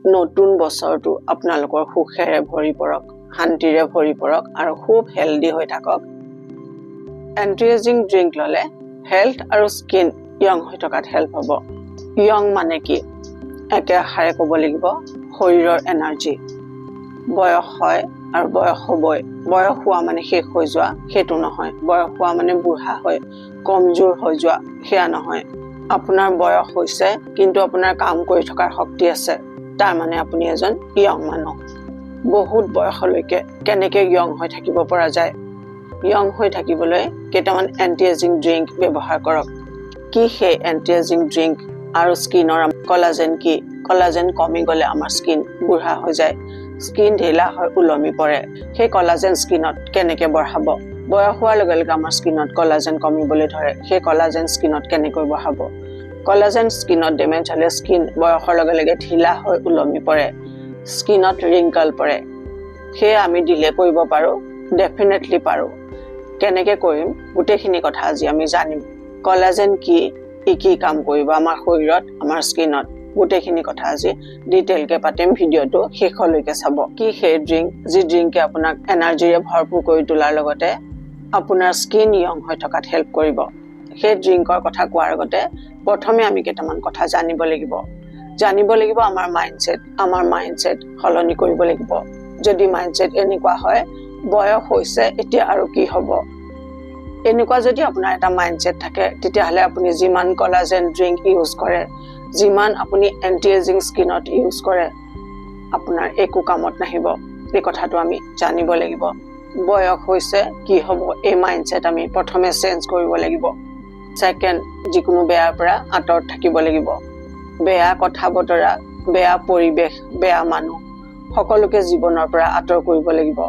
নতুন বছৰটো আপোনালোকৰ সুখেৰে ভৰি পৰক, শান্তিৰে ভৰি পৰক আৰু খুব হেলদি হৈ থাকক। এন্টি এজিং ড্ৰিংক ললে হেল্থ আৰু স্কিন ইয়ং হৈ থকাত হেল্প হ'ব। ইয়ং মানে কি? একেষাৰে ক'ব লাগিব শৰীৰৰ এনাৰ্জি। বয়স হয় আৰু বয়স হ'বই। বয়স হোৱা মানে শেষ হৈ যোৱা সেইটো নহয়। বয়স হোৱা মানে বুঢ়া হৈ কমজোৰ হৈ যোৱা সেয়া নহয়। আপোনাৰ বয়স হৈছে কিন্তু আপোনাৰ কাম কৰি থকাৰ শক্তি আছে, তাৰ মানে আপুনি এজন ইয়ং মানুহ। বহুত বয়সলৈকে কেনেকে ইয়ং হৈ থাকিব পৰা যায়? ইয়ং হৈ থাকিবলৈ কেইটামান এন্টি এজিং ড্ৰিংক ব্যৱহাৰ কৰক। কি সেই এন্টি এজিং ড্ৰিংক আৰু স্কিনৰ কলাজেন কি? কলাজেন কমি গ'লে আমাৰ স্কিন বুঢ়া হৈ যায়, স্কিন ঢিলা হৈ ওলমি পৰে। সেই কলাজেন স্কিনত কেনেকে বঢ়াব? বয়স হোৱাৰ লগে লগে আমাৰ স্কিনত কলাজেন কমিবলৈ ধৰে। সেই কলাজেন স্কিনত কেনেকৈ বঢ়াব? কলাজেন স্কিনত ডেমেজ হ'লে স্কিন বয়সৰ লগে লগে ঢিলা হৈ ওলমি পৰে, স্কিনত ৰিংকল পৰে। সেয়ে আমি ডিলে কৰিব পাৰোঁ? ডেফিনেটলি পাৰোঁ। কেনেকে কৰিম? গোটেইখিনি কথা আজি আমি জানিম। কলাজেন কি, কি কাম কৰিব আমাৰ শৰীৰত, আমাৰ স্কিনত, গোটেইখিনি কথা আজি ডিটেইলকে পাতিম। ভিডিঅ'টো শেষলৈকে চাব। কি সেই ড্ৰিংক যি ড্ৰিংকে আপোনাক এনাৰ্জিৰে ভৰপূৰ কৰি তোলাৰ লগতে আপোনাৰ স্কিন ইয়ং হৈ থকাত হেল্প কৰিব। সেই ড্ৰিংকৰ কথা কোৱাৰ আগতে প্ৰথমে আমি কেইটামান কথা জানিব লাগিব। আমাৰ মাইণ্ডছেট সলনি কৰিব লাগিব। যদি মাইণ্ডছেট এনেকুৱা হয় বয়স হৈছে এতিয়া আৰু কি হ'ব, এনেকুৱা যদি আপোনাৰ এটা মাইণ্ডছেট থাকে, তেতিয়াহ'লে আপুনি যিমান কলাজেন ড্ৰিংক ইউজ কৰে, যিমান আপুনি এন্টি এজিং স্কিনত ইউজ কৰে, আপোনাৰ একো কামত নাহিব। এই কথাটো আমি জানিব লাগিব। বয়স হৈছে কি হ'ব, এই মাইণ্ডছেট আমি প্ৰথমে চেঞ্জ কৰিব লাগিব। ছেকেণ্ড, যিকোনো বেয়াৰ পৰা আঁতৰত থাকিব লাগিব। বেয়া কথা বতৰা, বেয়া পৰিৱেশ, বেয়া মানুহ সকলোকে জীৱনৰ পৰা আঁতৰ কৰিব লাগিব।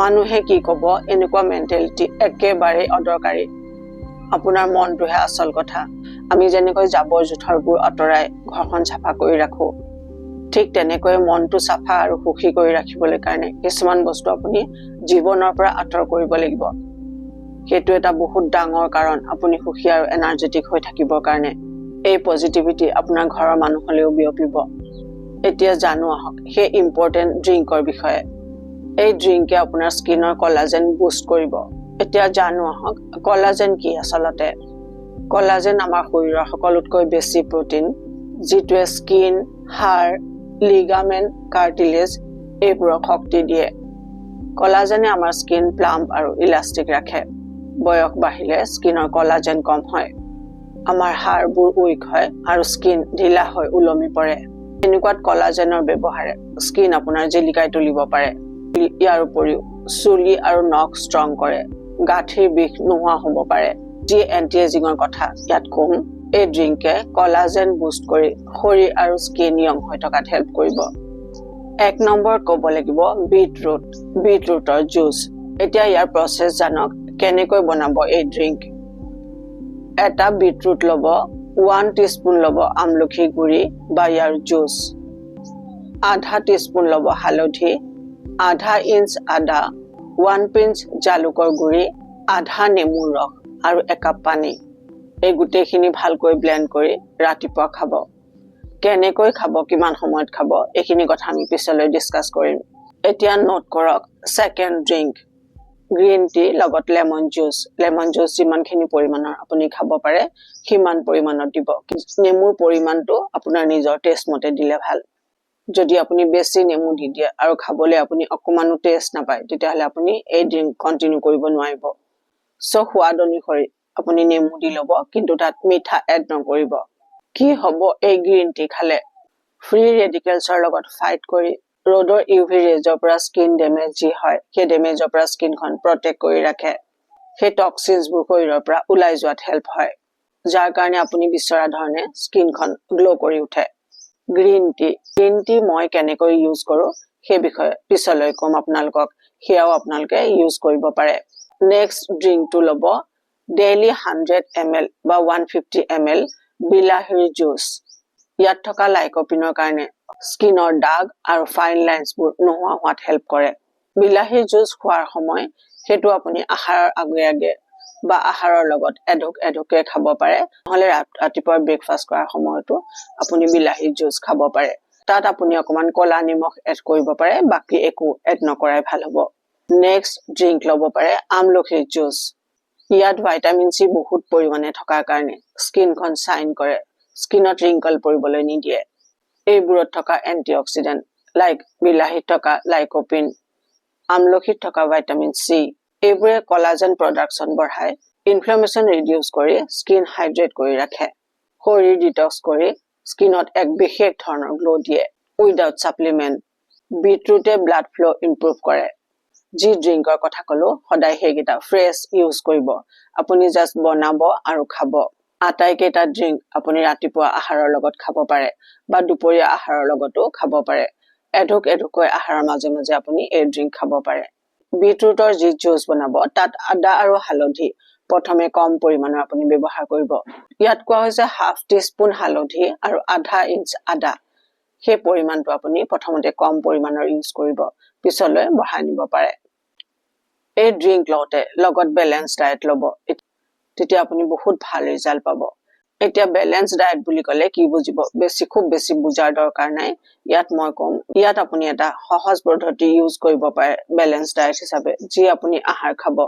মানুহে কি ক'ব এনেকুৱা মেণ্টেলিটি একেবাৰে অদৰকাৰী। আপোনাৰ মনটোহে আচল কথা। আমি যেনেকৈ জাবৰ জোথৰবোৰ আঁতৰাই ঘৰখন চাফা কৰি ৰাখো, ঠিক তেনেকৈ মনটো চাফা আৰু সুখী কৰি ৰাখিবলৈ কাৰণে কিছুমান বস্তু আপুনি জীৱনৰ পৰা আঁতৰ কৰিব লাগিব। সেইটো এটা বহুত ডাঙৰ কাৰণ আপুনি সুখী আৰু এনাৰ্জেটিক হৈ থাকিবৰ কাৰণে। এই পজিটিভিটি আপোনাৰ ঘৰৰ মানুহলৈও বিয়পিব। এতিয়া জানো আহক সেই ইম্পৰ্টেণ্ট ড্ৰিংকৰ বিষয়ে। এই ড্ৰিংকে আপোনাৰ স্কিনৰ কলাজেন বুষ্ট কৰিব। এতিয়া জানো আহক কলাজেন কি আচলতে। কলাজেন আমাৰ শৰীৰৰ সকলোতকৈ বেছি প্ৰটিন, যিটোৱে স্কিন, হাড়, লিগামেণ্ট, কাৰ্টিলেজ এইবোৰক শক্তি দিয়ে। কলাজেনে আমাৰ স্কিন প্লাম্প আৰু ইলাষ্টিক ৰাখে। বয়স বাঢ়িলে স্কিনৰ কলাজেন কম হয়, আমাৰ হাড়বোৰ উইক হয় আৰু স্কিন ঢিলা হৈ ওলমি পৰে। এনেকুৱাত কলাজেনৰ ব্যৱহাৰে স্কিন আপোনাৰ জিলিকাই তুলিব পাৰে। ইয়াৰ উপৰিও চুলি আৰু নখ ষ্ট্ৰং কৰে, গাঁঠিৰ বিষ নোহোৱা হ'ব পাৰে। যি এন্টি এজিঙৰ কথা ইয়াত কম, এই ড্ৰিংকে কলাজেন বুষ্ট কৰি শৰীৰ আৰু স্কিন ইয়ং হৈ থকাত হেল্প কৰিব। 1 নম্বৰ ক'ব লাগিব বিটৰুটৰ জুচ। এতিয়া ইয়াৰ প্ৰচেছ জানক, কেনেকৈ বনাব এই ড্ৰিংক। এটা বিটৰুট ল'ব, 1 টিস্পুন ল'ব আমলখি গুড়ি বা ইয়াৰ জুচ, আধা টিস্পুন ল'ব হালধি, আধা ইঞ্চ আদা, 1 পিঞ্চ জালুকৰ গুড়ি, আধা নেমুৰ ৰস আৰু 1 কাপ পানী। এই গোটেইখিনি ভালকৈ ব্লেণ্ড কৰি ৰাতিপুৱা খাব। কেনেকৈ খাব, কিমান সময়ত খাব, এইখিনি কথা আমি পিছলৈ ডিছকাছ কৰিম। এতিয়া নোট কৰক ছেকেণ্ড ড্ৰিংক, গ্ৰীণ টি লগত লেমন জুচ। লেমন জুচ যিমানখিনি পৰিমাণৰ আপুনি খাব পাৰে সিমান পৰিমাণত দিব। নেমুৰ পৰিমাণটো আপোনাৰ নিজৰ টেষ্ট মতে দিলে ভাল। যদি আপুনি বেছি নেমু দি দিয়ে আৰু খাবলৈ আপুনি অকমানো টেষ্ট নাপায়, তেতিয়াহ'লে আপুনি এই ড্ৰিংক কণ্টিনিউ কৰিব নোৱাৰিব। সোৱাদ অনুসৰি আপুনি নেমু দি ল'ব, কিন্তু তাত মিঠা এড নকৰিব। কি হ'ব এই গ্ৰীণ টি খালে? ফ্ৰী ৰেডিকেলছৰ লগত ফাইট কৰি ৰ'দৰ ইউভি ৰেজৰ পৰা স্কিন ডেমেজ যি হয়, সেই ডেমেজৰ পৰা স্কিনখন প্ৰটেক্ট কৰি ৰাখে। সেই টক্সিনছবোৰ শৰীৰৰ পৰা ওলাই যোৱাত হেল্প হয়, যাৰ কাৰণে আপুনি বিচৰা ধৰণে স্কিনখন গ্ল' কৰি উঠে। গ্ৰীণ টি মই কেনেকৈ ইউজ কৰোঁ সেই বিষয়ে পিছলৈ ক'ম আপোনালোকক, সেয়াও আপোনালোকে ইউজ কৰিব পাৰে। নেক্সট ড্ৰিংকটো ল'ব ডেইলি 100 ml বা 150 ml বিলাহীৰ জুচ। ইয়াত থকা লাইকপিনৰ কাৰণে স্কিনৰ দাগ আৰু ফাইন লাইন্সবোৰ নোহোৱা হোৱাত হেল্প কৰে। বিলাহীৰ জুচ খোৱাৰ সময় সেইটো আপুনি আহাৰৰ আগে বা আহাৰৰ লগত এঢোকে খাব পাৰে, নহ'লে ৰাতিপুৱা ব্ৰেকফাষ্ট কৰাৰ সময়তো আপুনি বিলাহীৰ জুচ খাব পাৰে। তাত আপুনি অকমান কলা নিমখ এড কৰিব পাৰে, বাকি একো এড নকৰাই ভাল হ'ব। নেক্সট ড্ৰিংক ল'ব পাৰে আমলখিৰ জুচ। ইয়াত ভিটামিন চি বহুত পৰিমাণে থকাৰ কাৰণে স্কিনখন চাইন কৰে, স্কিনত ৰিংকল পৰিবলৈ নিদিয়ে। এইবোৰত থকা এন্টিঅক্সিডেন্ট লাইক বিলাহীত থকা লাইকোপিন, আমলখিত থকা ভিটামিন চি এইবোৰে কলাজেন প্ৰডাকশ্যন বঢ়ায়, ইনফ্লামেশ্যন ৰিডিউচ কৰি স্কিন হাইড্ৰেট কৰি ৰাখে, শৰীৰ ডিটক্স কৰি স্কিনত এক বিশেষ ধৰণৰ গ্লো দিয়ে উইদাউট ছাপ্লিমেণ্ট। বিটৰুটে ব্লাড ফ্ল' ইম্প্ৰুভ কৰে। যি ড্ৰিংকৰ কথা ক'লো সদায় সেইকেইটা ফ্ৰেছ ইউজ কৰিব। আপুনি জাষ্ট বনাব আৰু খাব। আটাইকেইটা ড্ৰিংক আপুনি ৰাতিপুৱা আহাৰৰ লগত খাব পাৰে বা দুপৰীয়া আহাৰৰ লগতো খাব পাৰে। এঢোক এঢোকৈ আহাৰৰ মাজে মাজে আপুনি এই ড্ৰিংক খাব পাৰে। বিটৰুটৰ যি জুচ বনাব তাত আদা আৰু হালধি প্ৰথমে কম পৰিমাণৰ আপুনি ব্যৱহাৰ কৰিব। ইয়াত কোৱা হৈছে হাফ টিস্পুন হালধি আৰু আধা ইঞ্চ আদা। সেই পৰিমাণটো আপুনি প্ৰথমতে কম পৰিমাণৰ ইউজ কৰিব, পিছলৈ বঢ়াই নিব পাৰে। এই ড্ৰিংক লওঁতে লগত বেলেঞ্চ ডায়েট ল'ব, তেতিয়া আপুনি বহুত ভাল ৰিজাল্ট পাব। এতিয়া বেলেঞ্চ ডায়েট বুলি ক'লে কি বুজিব, খুব বেছি বুজাৰ দৰকাৰ নাই। ইয়াত মই ক'ম, ইয়াত আপুনি এটা সহজ পদ্ধতি ইউজ কৰিব পাৰে বেলেঞ্চ ডায়েট হিচাপে। যি আপুনি আহাৰ খাব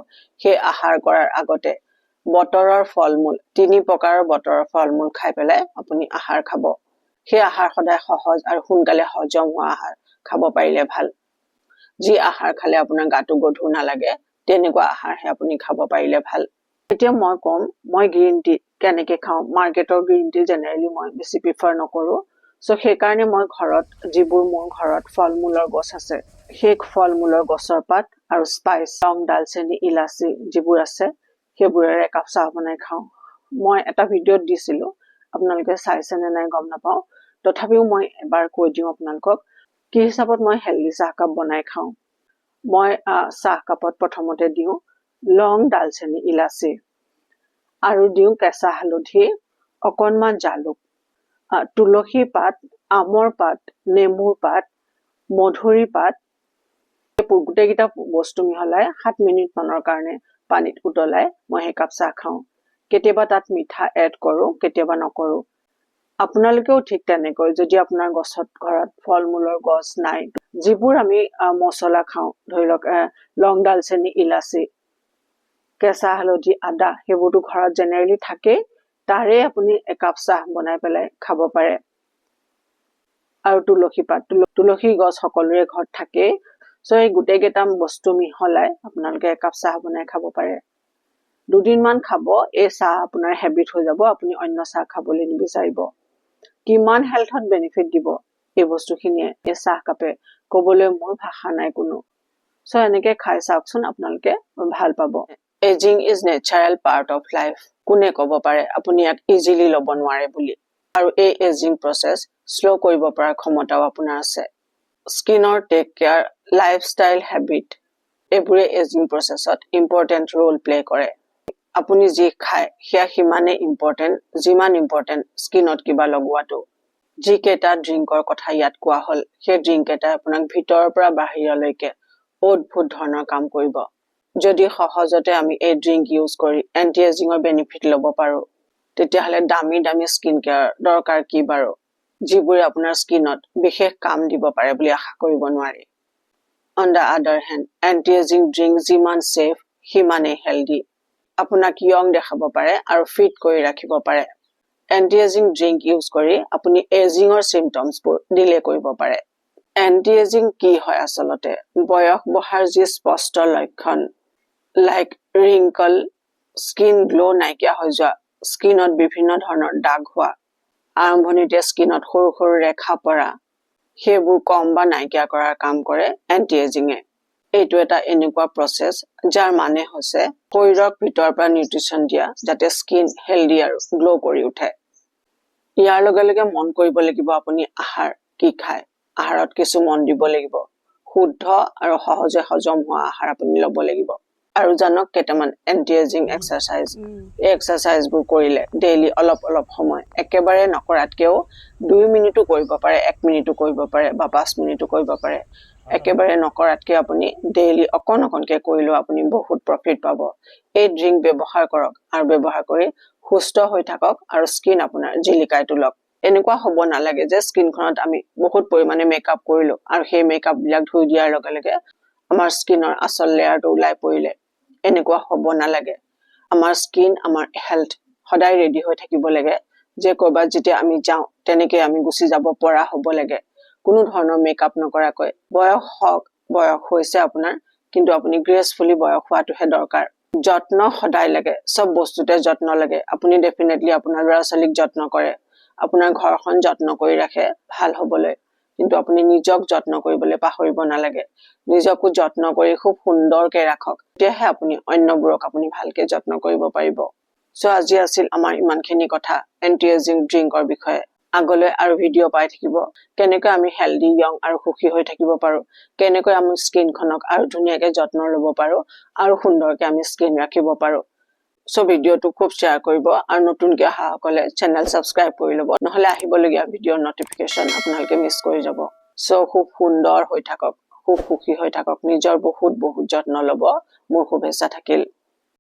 সেই আহাৰ কৰাৰ আগতে বতৰৰ ফল মূল 3 প্ৰকাৰৰ বতৰৰ ফল মূল খাই পেলাই আপুনি আহাৰ খাব। সেই আহাৰ সদায় সহজ আৰু সোনকালে হজম হোৱা আহাৰ খাব পাৰিলে ভাল। যি আহাৰ খালে আপোনাৰ গাটো গধুৰ নালাগে তেনেকুৱা আহাৰহে আপুনি খাব পাৰিলে ভাল। এতিয়া মই ক'ম মই গ্ৰীণ টি কেনেকে খাওঁ। মাৰ্কেটৰ গ্ৰীণ টি জেনেৰেলি মই বেছি প্ৰিফাৰ নকৰোঁ। চ' সেইকাৰণে মই ঘৰত যিবোৰ মোৰ ঘৰত ফল মূলৰ গছ আছে সেই ফল মূলৰ গছৰ পাত আৰু স্পাইচ, লং, ডালচেনি, ইলাচি যিবোৰ আছে সেইবোৰেৰে একাপ চাহ বনাই খাওঁ। মই এটা ভিডিঅ'ত দিছিলোঁ, আপোনালোকে চাইছেনে নাই গম নাপাওঁ, তথাপিও মই এবাৰ কৈ দিওঁ আপোনালোকক কি হিচাপত মই হেল্ডি চাহকাপ বনাই খাওঁ। মই চাহকাপত প্ৰথমতে দিওঁ লং, ডালচেনি, ইলাচি আৰু দিওঁ কেঁচা হালধি, অকণমান জালুক, তুলসী পাত, আমৰ পাত, নেমুৰ পাত, মধুৰি পাত, গোটেইকেইটা বস্তু মিহলাই 7 মিনিট মানৰ কাৰণে পানীত উতলাই মই সেই কাপ চাহ খাওঁ। কেতিয়াবা তাত মিঠা এড কৰোঁ, কেতিয়াবা নকৰোঁ। আপোনালোকেও ঠিক তেনেকৈ যদি আপোনাৰ ঘৰত ফল মূলৰ গছ নাই, যিবোৰ আমি মছলা খাওঁ, ধৰি লওক লং, ডালচেনি, ইলাচি, কেঁচা হালধি, আদা, সেইবোৰতো ঘৰত জেনেৰেলি থাকেই, তাৰে আপুনি একাপ চাহ বনাই পেলাই খাব পাৰে। আৰু তুলসী পাত, তুলসী গছ সকলোৰে ঘৰত থাকেই। চ' এই গোটেইকেইটা বস্তু মিহলাই আপোনালোকে একাপ চাহ বনাই খাব পাৰে। 2 দিনমান খাব, এই চাহ আপোনাৰ হেবিট হৈ যাব, আপুনি অন্য চাহ খাবলৈ নিবিচাৰিব। কিমান হেল্থত বেনিফিট দিব এই বস্তুখিনিয়ে, এই চাহকাপে, ক'বলৈ মোৰ ভাষা নাই কোনো। চ' এনেকে খাই চাওকচোন, আপোনালোকে ভাল পাব। Ageing is natural part of life. কোনে ক'ব পাৰে আপুনি ইয়াক ইজিলি ল'ব নোৱাৰে বুলি। আৰু এই এজিং প্ৰচেছ শ্ল' কৰিব পৰা ক্ষমতাও আপোনাৰ আছে। স্কিনৰ টেক কেয়াৰ, লাইফষ্টাইল হেবিট এইবোৰে এজিং প্ৰচেছত ইম্পৰ্টেণ্ট ৰোল প্লে কৰে। আপুনি যি খায় সেয়া সিমানেই ইম্পৰ্টেণ্ট যিমান ইম্পৰ্টেণ্ট স্কিনত কিবা লগোৱাটো। যিকেইটা ড্ৰিংকৰ কথা ইয়াত কোৱা হ'ল সেই ড্ৰিংকেইটাই আপোনাক ভিতৰৰ পৰা বাহিৰলৈকে অদ্ভুত ধৰণৰ কাম কৰিব। যদি সহজতে আমি এই ড্ৰিংক ইউজ কৰি এণ্টি এজিঙৰ বেনিফিট ল'ব পাৰোঁ, তেতিয়াহ'লে দামী দামী স্কিন কেয়াৰ দৰকাৰ কি বাৰু, যিবোৰে আপোনাৰ স্কিনত বিশেষ কাম দিব পাৰে বুলি আশা কৰিব নোৱাৰি। On the other hand, anti ageing drink যিমান ছেফ সিমানেই হেল্ডি। আপোনাক য়ং দেখাব পাৰে আৰু ফিট কৰি ৰাখিব পাৰে। এণ্টি এজিং ড্ৰিংক ইউজ কৰি আপুনি এজিঙৰ চিমটমছবোৰ ডিলে কৰিব পাৰে। এণ্টি এজিং কি হয় আচলতে? বয়স বঢ়াৰ যি স্পষ্ট লক্ষণ, লাইক ৰিংকল, স্কিন গ্ল' নাইকিয়া হৈ যোৱা, স্কিনত বিভিন্ন ধৰণৰ দাগ হোৱা, আৰম্ভণিতে স্কিনত সৰু সৰু ৰেখা পৰা, সেইবোৰ কম বা নাইকিয়া কৰাৰ কাম কৰে এণ্টি এজিঙে। এইটো এটা এনেকুৱা প্ৰচেছ যাৰ মানে হৈছে শৰীৰক ভিতৰৰ পৰা নিউট্ৰিশ্যন দিয়া, যাতে স্কিন হেল্ডি আৰু গ্ল' কৰি উঠে। ইয়াৰ লগে লগে মন কৰিব লাগিব আপুনি আহাৰ কি খায়। আহাৰত কিছু মন দিব লাগিব। শুদ্ধ আৰু সহজে হজম হোৱা আহাৰ আপুনি ল'ব লাগিব। আৰু জানক কেইটামান এণ্টি এজিং এক্সাৰচাইজ। এই এক্সাৰচাইজবোৰ কৰিলে ডেইলি অলপ অলপ সময়, একেবাৰে নকৰাতকৈও 2 মিনিটো কৰিব পাৰে, 1 মিনিটো কৰিব পাৰে বা 5 মিনিটো কৰিব পাৰে। একেবাৰে নকৰাতকৈ আপুনি ডেইলি অকণ অকণকৈ কৰিলেও আপুনি বহুত প্ৰফিট পাব। এই ড্ৰিংক ব্যৱহাৰ কৰক আৰু ব্যৱহাৰ কৰি সুস্থ হৈ থাকক আৰু স্কিন আপোনাৰ জিলিকাই তোলক। এনেকুৱা হ'ব নালাগে যে স্কিনখনত আমি বহুত পৰিমাণে মেকআপ কৰিলো আৰু সেই মেকআপ বিলাক ধুই দিয়াৰ লগে লগে আমাৰ স্কিনৰ আচল লেয়াৰটো ওলাই পৰিলে। এনেকুৱা হ'ব নালাগে। আমাৰ স্কিন, আমাৰ হেল্থ সদায় ৰেডি হৈ থাকিব লাগে যে ক'ৰবাত যেতিয়া আমি যাওঁ তেনেকৈ আমি গুচি যাব পৰা হ'ব লাগে, কোনো ধৰণৰ মেকআপ নকৰাকৈ। বয়স হওক, বয়স হৈছে আপোনাৰ, কিন্তু আপুনি গ্ৰেচফুলি বয়স হোৱাটোহে দৰকাৰ। যত্ন সদায় লাগে, চব বস্তুতে যত্ন লাগে। আপুনি ডেফিনেটলি আপোনাৰ ল'ৰা ছোৱালীক যত্ন কৰে, আপোনাৰ ঘৰখন যত্ন কৰি ৰাখে ভাল হ'বলৈ, কিন্তু আপুনি নিজক যত্ন কৰিবলৈ পাহৰিব নালাগে। নিজকো যত্ন কৰি খুব সুন্দৰকৈ ৰাখক, তেতিয়াহে আপুনি অন্যবোৰক আপুনি ভালকৈ যত্ন কৰিব পাৰিব। চ' আজি আছিল আমাৰ ইমানখিনি কথা এন্টি এজিং ড্ৰিংকৰ বিষয়ে। আগলৈ আৰু ভিডিঅ' পাই থাকিব, কেনেকৈ আমি হেল্ডি, য়ং আৰু সুখী হৈ থাকিব পাৰোঁ, কেনেকৈ আমি স্কিনখনক আৰু ধুনীয়াকৈ যত্ন ল'ব পাৰোঁ আৰু সুন্দৰকৈ আমি স্কিন ৰাখিব পাৰোঁ। চ' ভিডিঅ'টো খুব শ্বেয়াৰ কৰিব আৰু নতুনকৈ অহাসকলে চেনেল ছাবস্ক্ৰাইব কৰি ল'ব, নহ'লে আহিবলগীয়া ভিডিঅ'ৰ নটিফিকেশ্যন আপোনালোকে মিছ কৰি যাব। চ' খুব সুন্দৰ হৈ থাকক, খুব সুখী হৈ থাকক, নিজৰ বহুত বহুত যত্ন ল'ব। মোৰ শুভেচ্ছা থাকিল।